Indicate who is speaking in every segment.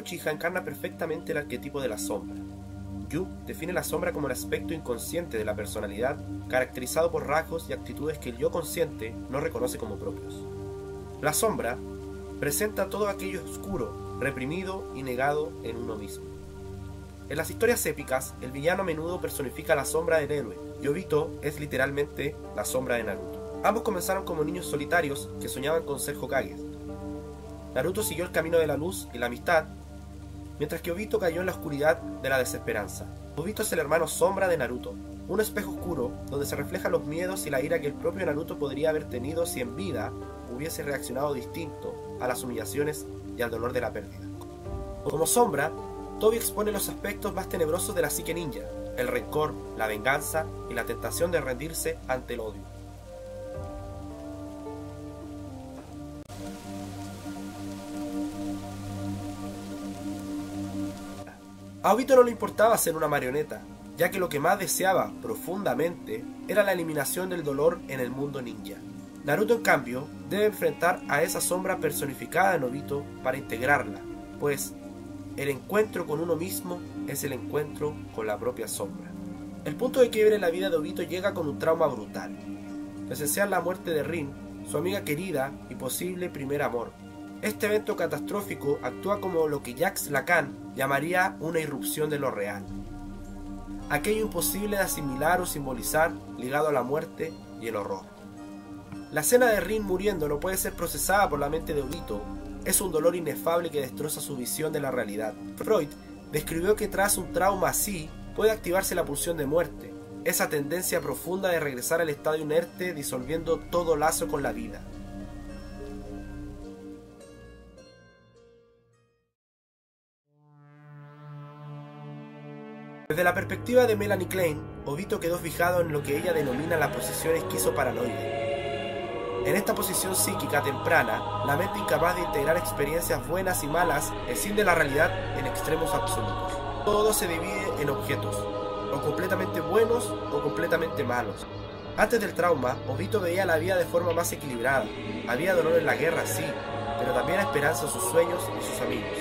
Speaker 1: Obito Uchiha encarna perfectamente el arquetipo de la sombra. Yu define la sombra como el aspecto inconsciente de la personalidad, caracterizado por rasgos y actitudes que el yo consciente no reconoce como propios. La sombra presenta todo aquello oscuro, reprimido y negado en uno mismo. En las historias épicas, el villano a menudo personifica la sombra del héroe, y Obito es literalmente la sombra de Naruto. Ambos comenzaron como niños solitarios que soñaban con ser Hokages. Naruto siguió el camino de la luz y la amistad, mientras que Obito cayó en la oscuridad de la desesperanza. Obito es el hermano sombra de Naruto, un espejo oscuro donde se reflejan los miedos y la ira que el propio Naruto podría haber tenido si en vida hubiese reaccionado distinto a las humillaciones y al dolor de la pérdida. Como sombra, Tobi expone los aspectos más tenebrosos de la psique ninja, el rencor, la venganza y la tentación de rendirse ante el odio. A Obito no le importaba ser una marioneta, ya que lo que más deseaba profundamente era la eliminación del dolor en el mundo ninja. Naruto, en cambio, debe enfrentar a esa sombra personificada en Obito para integrarla, pues el encuentro con uno mismo es el encuentro con la propia sombra. El punto de quiebre en la vida de Obito llega con un trauma brutal. Presenciar la muerte de Rin, su amiga querida y posible primer amor. Este evento catastrófico actúa como lo que Jacques Lacan llamaría una irrupción de lo real. Aquello imposible de asimilar o simbolizar ligado a la muerte y el horror. La escena de Rin muriendo no puede ser procesada por la mente de Obito. Es un dolor inefable que destroza su visión de la realidad. Freud describió que tras un trauma así puede activarse la pulsión de muerte, esa tendencia profunda de regresar al estado inerte disolviendo todo lazo con la vida. Desde la perspectiva de Melanie Klein, Obito quedó fijado en lo que ella denomina la posición esquizoparanoide. En esta posición psíquica temprana, la mente incapaz de integrar experiencias buenas y malas escinde la realidad en extremos absolutos. Todo se divide en objetos, o completamente buenos o completamente malos. Antes del trauma, Obito veía la vida de forma más equilibrada. Había dolor en la guerra, sí, pero también esperanza en sus sueños y sus amigos.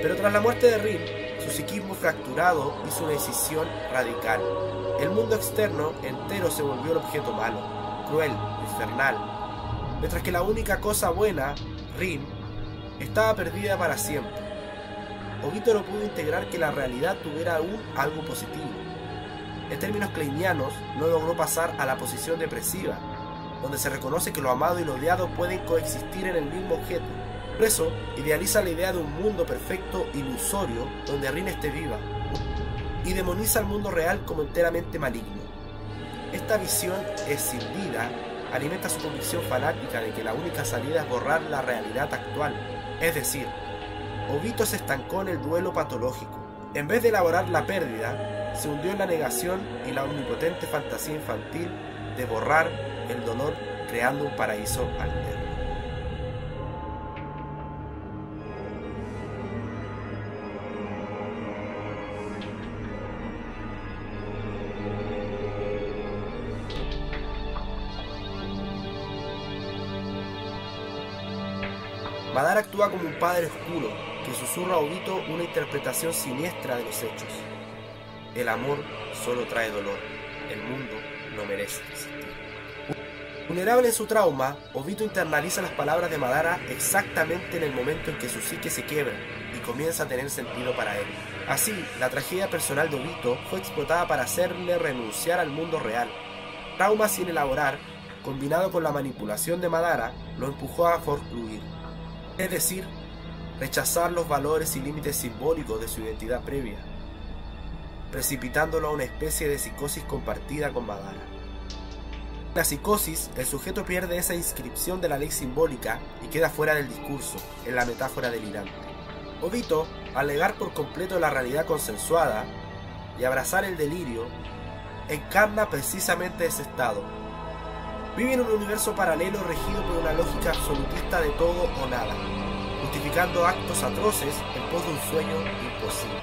Speaker 1: Pero tras la muerte de Rin, su psiquismo fracturado hizo una decisión radical. El mundo externo entero se volvió un objeto malo, cruel, infernal, mientras que la única cosa buena, Rin, estaba perdida para siempre. Obito no pudo integrar que la realidad tuviera aún algo positivo. En términos kleinianos, no logró pasar a la posición depresiva, donde se reconoce que lo amado y lo odiado pueden coexistir en el mismo objeto. Por eso, idealiza la idea de un mundo perfecto ilusorio donde Rin esté viva, y demoniza al mundo real como enteramente maligno. Esta visión escindida alimenta su convicción fanática de que la única salida es borrar la realidad actual. Es decir, Obito se estancó en el duelo patológico. En vez de elaborar la pérdida, se hundió en la negación y la omnipotente fantasía infantil de borrar el dolor creando un paraíso alterno. Madara actúa como un padre oscuro que susurra a Obito una interpretación siniestra de los hechos. El amor solo trae dolor, el mundo no merece existir. Vulnerable en su trauma, Obito internaliza las palabras de Madara exactamente en el momento en que su psique se quiebra y comienza a tener sentido para él. Así, la tragedia personal de Obito fue explotada para hacerle renunciar al mundo real. Trauma sin elaborar, combinado con la manipulación de Madara, lo empujó a concluir. Es decir, rechazar los valores y límites simbólicos de su identidad previa, precipitándolo a una especie de psicosis compartida con Madara. En la psicosis, el sujeto pierde esa inscripción de la ley simbólica y queda fuera del discurso, en la metáfora delirante. Obito, al negar por completo la realidad consensuada y abrazar el delirio, encarna precisamente ese estado. Vive en un universo paralelo regido por una lógica absolutista de todo o nada, justificando actos atroces en pos de un sueño imposible.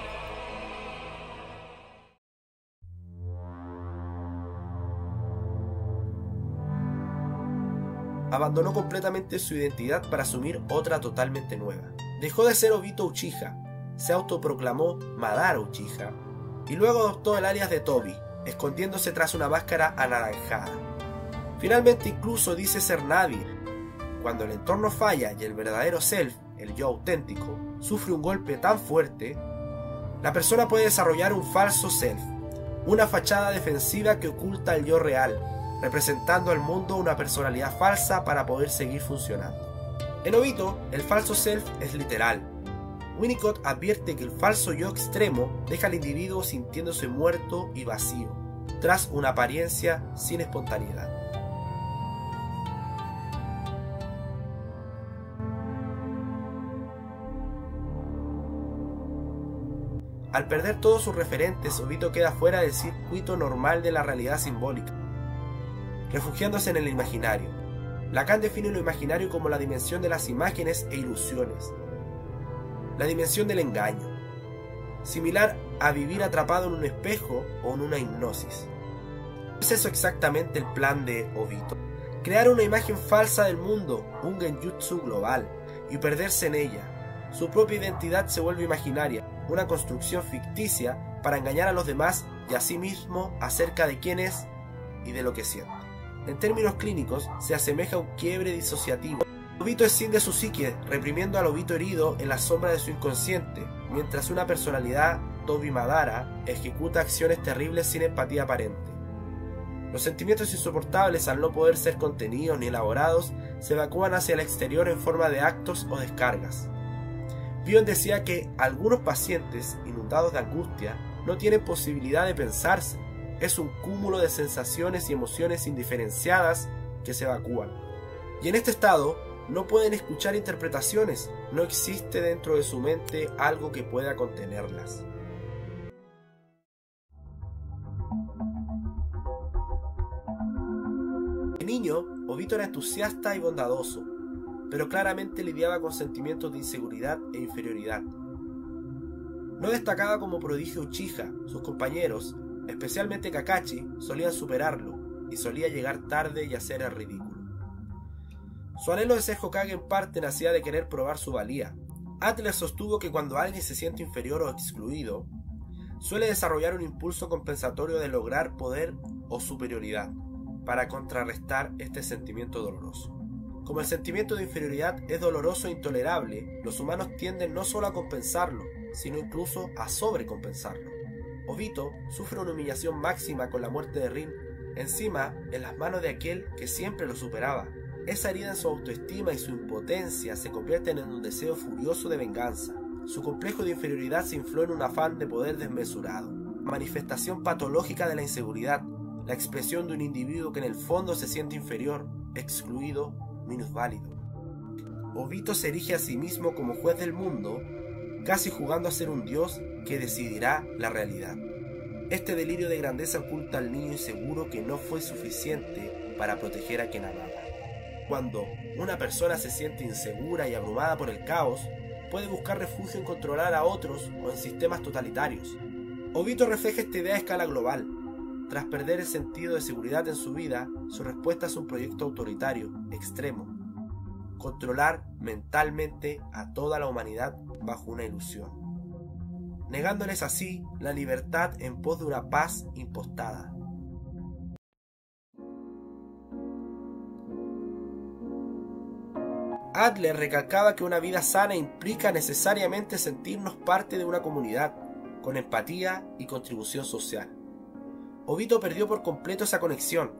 Speaker 1: Abandonó completamente su identidad para asumir otra totalmente nueva. Dejó de ser Obito Uchiha se autoproclamó Madara Uchiha y luego adoptó el alias de Tobi, escondiéndose tras una máscara anaranjada. Finalmente incluso dice ser nadie. Cuando el entorno falla y el verdadero self, el yo auténtico, sufre un golpe tan fuerte, la persona puede desarrollar un falso self, una fachada defensiva que oculta el yo real, representando al mundo una personalidad falsa para poder seguir funcionando. En Obito, el falso self es literal. Winnicott advierte que el falso yo extremo deja al individuo sintiéndose muerto y vacío, tras una apariencia sin espontaneidad. Al perder todos sus referentes, Obito queda fuera del circuito normal de la realidad simbólica, refugiándose en el imaginario. Lacan define lo imaginario como la dimensión de las imágenes e ilusiones, la dimensión del engaño, similar a vivir atrapado en un espejo o en una hipnosis. ¿Es eso exactamente el plan de Obito? Crear una imagen falsa del mundo, un genjutsu global, y perderse en ella. Su propia identidad se vuelve imaginaria, una construcción ficticia para engañar a los demás y a sí mismo acerca de quién es y de lo que siente. En términos clínicos, se asemeja a un quiebre disociativo. Obito escinde su psique, reprimiendo al Obito herido en la sombra de su inconsciente, mientras una personalidad, Tobi Madara, ejecuta acciones terribles sin empatía aparente. Los sentimientos insoportables, al no poder ser contenidos ni elaborados, se evacúan hacia el exterior en forma de actos o descargas. Bion decía que algunos pacientes, inundados de angustia, no tienen posibilidad de pensarse. Es un cúmulo de sensaciones y emociones indiferenciadas que se evacúan. Y en este estado no pueden escuchar interpretaciones, no existe dentro de su mente algo que pueda contenerlas. De niño, Obito era entusiasta y bondadoso, pero claramente lidiaba con sentimientos de inseguridad e inferioridad. No destacaba como prodigio Uchiha, sus compañeros, especialmente Kakashi, solían superarlo, y solía llegar tarde y hacer el ridículo. Su anhelo de ser Hokage en parte nacía de querer probar su valía. Adler sostuvo que cuando alguien se siente inferior o excluido, suele desarrollar un impulso compensatorio de lograr poder o superioridad, para contrarrestar este sentimiento doloroso. Como el sentimiento de inferioridad es doloroso e intolerable, los humanos tienden no solo a compensarlo, sino incluso a sobrecompensarlo. Obito sufre una humillación máxima con la muerte de Rin, encima en las manos de aquel que siempre lo superaba. Esa herida en su autoestima y su impotencia se convierten en un deseo furioso de venganza. Su complejo de inferioridad se infló en un afán de poder desmesurado, manifestación patológica de la inseguridad, la expresión de un individuo que en el fondo se siente inferior, excluido, minusválido. Obito se erige a sí mismo como juez del mundo, casi jugando a ser un dios que decidirá la realidad. Este delirio de grandeza oculta al niño inseguro que no fue suficiente para proteger a quien amaba. Cuando una persona se siente insegura y abrumada por el caos, puede buscar refugio en controlar a otros o en sistemas totalitarios. Obito refleja esta idea a escala global. Tras perder el sentido de seguridad en su vida, su respuesta es un proyecto autoritario, extremo. Controlar mentalmente a toda la humanidad bajo una ilusión, negándoles así la libertad en pos de una paz impostada. Adler recalcaba que una vida sana implica necesariamente sentirnos parte de una comunidad, con empatía y contribución social. Obito perdió por completo esa conexión.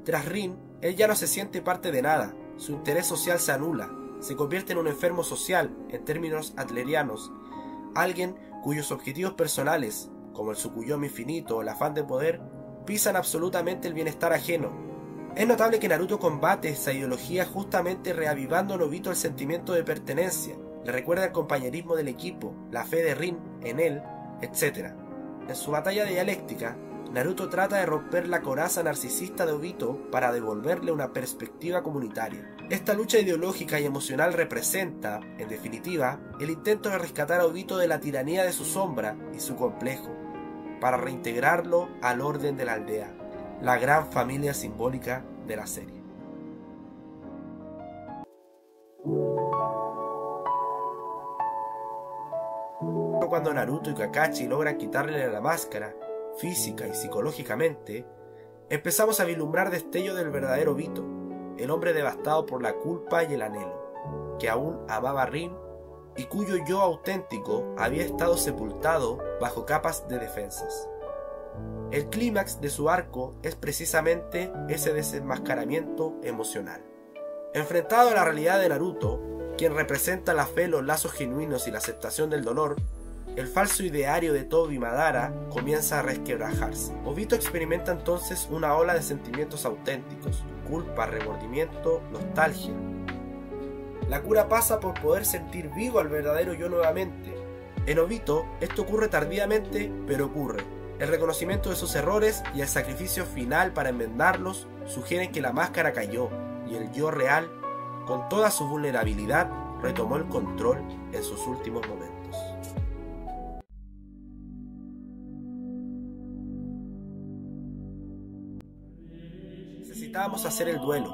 Speaker 1: Tras Rin, él ya no se siente parte de nada, su interés social se anula, se convierte en un enfermo social, en términos adlerianos, alguien cuyos objetivos personales, como el Tsukuyomi infinito o el afán de poder, pisan absolutamente el bienestar ajeno. Es notable que Naruto combate esa ideología justamente reavivando en Obito el sentimiento de pertenencia, le recuerda el compañerismo del equipo, la fe de Rin en él, etc. En su batalla dialéctica, Naruto trata de romper la coraza narcisista de Obito para devolverle una perspectiva comunitaria. Esta lucha ideológica y emocional representa, en definitiva, el intento de rescatar a Obito de la tiranía de su sombra y su complejo, para reintegrarlo al orden de la aldea, la gran familia simbólica de la serie. ejemplo, cuando Naruto y Kakashi logran quitarle la máscara, física y psicológicamente, empezamos a vislumbrar destellos del verdadero Obito, el hombre devastado por la culpa y el anhelo, que aún amaba a Rin y cuyo yo auténtico había estado sepultado bajo capas de defensas. El clímax de su arco es precisamente ese desenmascaramiento emocional. Enfrentado a la realidad de Naruto, quien representa la fe, los lazos genuinos y la aceptación del dolor, el falso ideario de Tobi Madara comienza a resquebrajarse. Obito experimenta entonces una ola de sentimientos auténticos: culpa, remordimiento, nostalgia. La cura pasa por poder sentir vivo al verdadero yo nuevamente. En Obito esto ocurre tardíamente, pero ocurre. El reconocimiento de sus errores y el sacrificio final para enmendarlos sugieren que la máscara cayó y el yo real, con toda su vulnerabilidad, retomó el control en sus últimos momentos. Necesitábamos hacer el duelo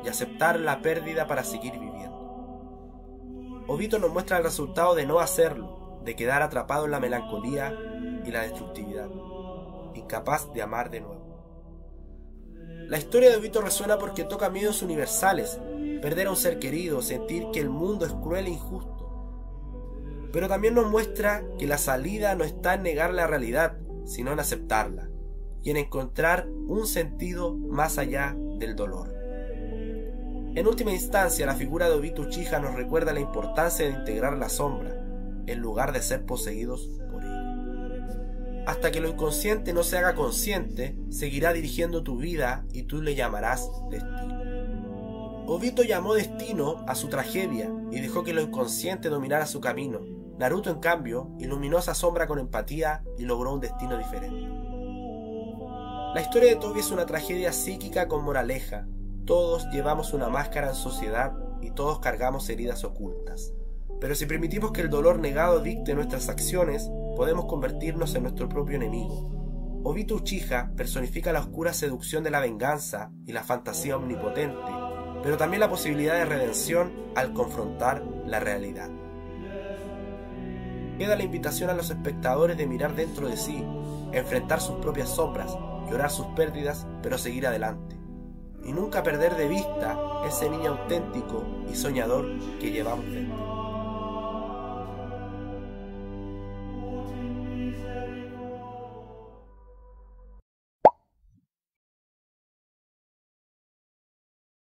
Speaker 1: y aceptar la pérdida para seguir viviendo. Obito nos muestra el resultado de no hacerlo, de quedar atrapado en la melancolía y la destructividad, incapaz de amar de nuevo. La historia de Obito resuena porque toca miedos universales: perder a un ser querido, sentir que el mundo es cruel e injusto. Pero también nos muestra que la salida no está en negar la realidad, sino en aceptarla, y en encontrar un sentido más allá del dolor. En última instancia, la figura de Obito Uchiha nos recuerda la importancia de integrar la sombra, en lugar de ser poseídos por ella. Hasta que lo inconsciente no se haga consciente, seguirá dirigiendo tu vida y tú le llamarás destino. Obito llamó destino a su tragedia y dejó que lo inconsciente dominara su camino. Naruto, en cambio, iluminó esa sombra con empatía y logró un destino diferente. La historia de Tobi es una tragedia psíquica con moraleja. Todos llevamos una máscara en sociedad y todos cargamos heridas ocultas. Pero si permitimos que el dolor negado dicte nuestras acciones, podemos convertirnos en nuestro propio enemigo. Obito Uchiha personifica la oscura seducción de la venganza y la fantasía omnipotente, pero también la posibilidad de redención al confrontar la realidad. Queda la invitación a los espectadores de mirar dentro de sí, enfrentar sus propias sombras, llorar sus pérdidas, pero seguir adelante. Y nunca perder de vista ese niño auténtico y soñador que llevamos dentro.